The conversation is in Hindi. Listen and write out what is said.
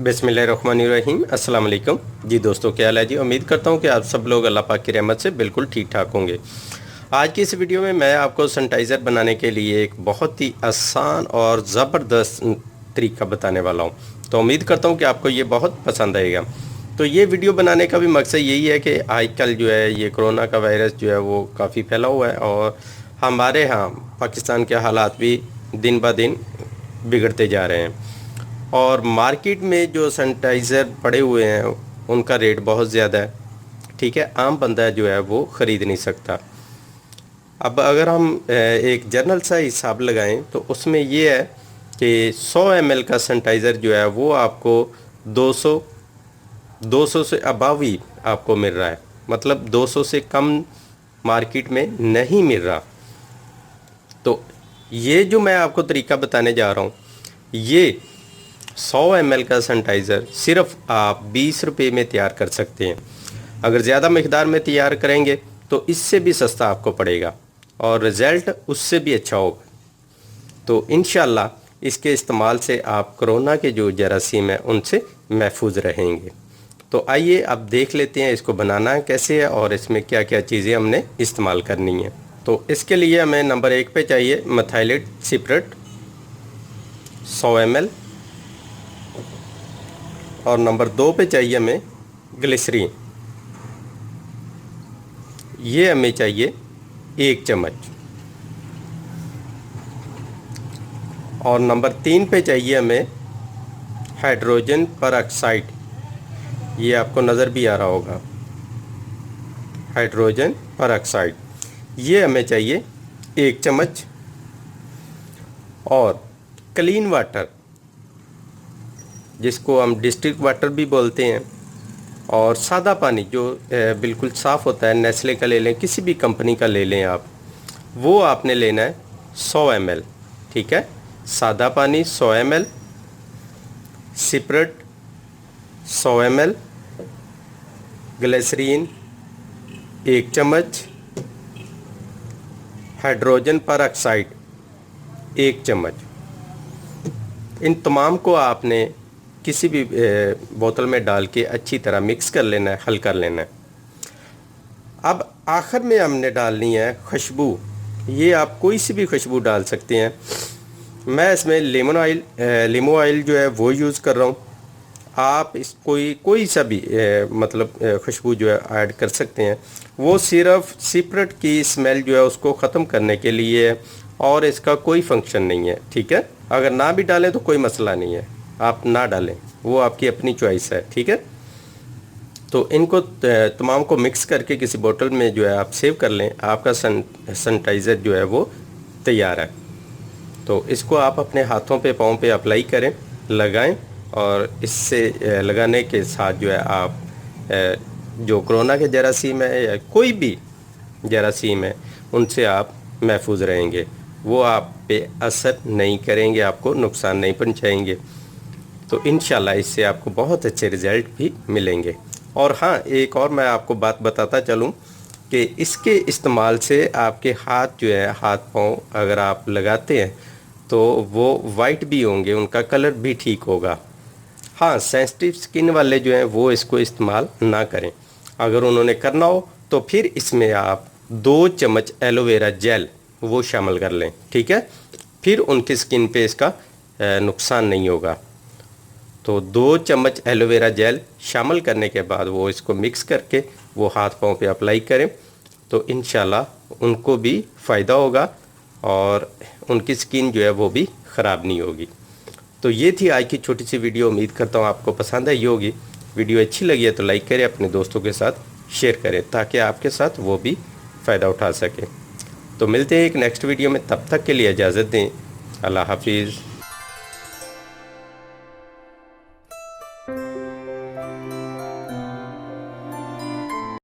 बिस्मिल्लाहिर्रहमानिर्रहीम अस्सलाम वालेकुम जी। दोस्तों क्या हाल है जी। उम्मीद करता हूँ कि आप सब लोग अल्लाह पाक की रहमत से बिल्कुल ठीक ठाक होंगे। आज की इस वीडियो में मैं आपको सैनिटाइज़र बनाने के लिए एक बहुत ही आसान और ज़बरदस्त तरीका बताने वाला हूँ। तो उम्मीद करता हूँ कि आपको ये बहुत पसंद आएगा। तो ये वीडियो बनाने का भी मकसद यही है कि आजकल जो है ये कोरोना का वायरस जो है वो काफ़ी फैला हुआ है और हमारे यहाँ पाकिस्तान के हालात भी दिन ब दिन बिगड़ते जा रहे हैं और मार्केट में जो सैनिटाइज़र पड़े हुए हैं उनका रेट बहुत ज़्यादा है। ठीक है, आम बंदा जो है वो ख़रीद नहीं सकता। अब अगर हम एक जनरल सा हिसाब लगाएं तो उसमें ये है कि 100 ml का सैनिटाइज़र जो है वो आपको 200 से अबव ही आपको मिल रहा है। मतलब 200 से कम मार्केट में नहीं मिल रहा। तो ये जो मैं आपको तरीका बताने जा रहा हूँ, ये 100 ml का सैनिटाइज़र सिर्फ आप 20 रुपये में तैयार कर सकते हैं। अगर ज़्यादा मकदार में तैयार करेंगे तो इससे भी सस्ता आपको पड़ेगा और रिज़ल्ट उससे भी अच्छा होगा। तो इंशाल्लाह इसके इस्तेमाल से आप कोरोना के जो जरासीम हैं उनसे महफूज रहेंगे। तो आइए अब देख लेते हैं इसको बनाना कैसे है और इसमें क्या क्या चीज़ें हमने इस्तेमाल करनी है। तो इसके लिए हमें नंबर 1 पे चाहिए मेथाइलेट सिपरेट 100 ml और नंबर 2 पे चाहिए हमें ग्लिसरीन, ये हमें चाहिए 1 चम्मच। और नंबर 3 पे चाहिए हमें हाइड्रोजन परऑक्साइड, ये आपको नज़र भी आ रहा होगा, हाइड्रोजन परऑक्साइड, ये हमें चाहिए 1 चम्मच। और क्लीन वाटर जिसको हम डिस्ट्रिक्ट वाटर भी बोलते हैं, और सादा पानी जो बिल्कुल साफ़ होता है, नेस्ले का ले लें, किसी भी कंपनी का ले लें आप, वो आपने लेना है 100 ml। ठीक है, सादा पानी 100 ml, सिपरेट 100 ml, ग्लिसरीन 1 चम्मच, हाइड्रोजन परऑक्साइड 1 चम्मच। इन तमाम को आपने किसी भी बोतल में डाल के अच्छी तरह मिक्स कर लेना है, हल कर लेना है। अब आखिर में हमने डालनी है खुशबू। ये आप कोई सी भी खुशबू डाल सकते हैं। मैं इसमें लीमो ऑयल जो है वो यूज़ कर रहा हूँ। आप इस कोई सा भी मतलब खुशबू जो है ऐड कर सकते हैं। वो सिर्फ सिपरेट की स्मेल जो है उसको ख़त्म करने के लिए है और इसका कोई फंक्शन नहीं है। ठीक है, अगर ना भी डालें तो कोई मसला नहीं है, आप ना डालें, वो आपकी अपनी चॉइस है। ठीक है, तो इनको तमाम को मिक्स करके किसी बोतल में जो है आप सेव कर लें। आपका सैनिटाइज़र जो है वो तैयार है। तो इसको आप अपने हाथों पे, पाँव पे अप्लाई करें, लगाएं और इससे लगाने के साथ जो है आप जो कोरोना के जरासीम है या कोई भी जरासीम है उनसे आप महफूज रहेंगे। वो आप पे असर नहीं करेंगे, आपको नुकसान नहीं पहुंचाएंगे। तो इंशाल्लाह इससे आपको बहुत अच्छे रिज़ल्ट भी मिलेंगे। और हाँ, एक और मैं आपको बात बताता चलूँ कि इसके इस्तेमाल से आपके हाथ जो है, हाथ पाँव अगर आप लगाते हैं तो वो वाइट भी होंगे, उनका कलर भी ठीक होगा। हाँ, सेंसिटिव स्किन वाले जो हैं वो इसको इस्तेमाल ना करें। अगर उन्होंने करना हो तो फिर इसमें आप 2 चम्मच एलोवेरा जेल वो शामिल कर लें। ठीक है, फिर उनकी स्किन पे इसका नुकसान नहीं होगा। तो 2 चम्मच एलोवेरा जेल शामिल करने के बाद वो इसको मिक्स करके वो हाथ पाँव पे अप्लाई करें तो इंशाल्लाह उनको भी फ़ायदा होगा और उनकी स्किन जो है वो भी ख़राब नहीं होगी। तो ये थी आज की छोटी सी वीडियो। उम्मीद करता हूँ आपको पसंद आई होगी। वीडियो अच्छी लगी है तो लाइक करें, अपने दोस्तों के साथ शेयर करें ताकि आपके साथ वो भी फ़ायदा उठा सकें। तो मिलते हैं एक नेक्स्ट वीडियो में, तब तक के लिए इजाज़त दें। अल्लाह हाफिज़।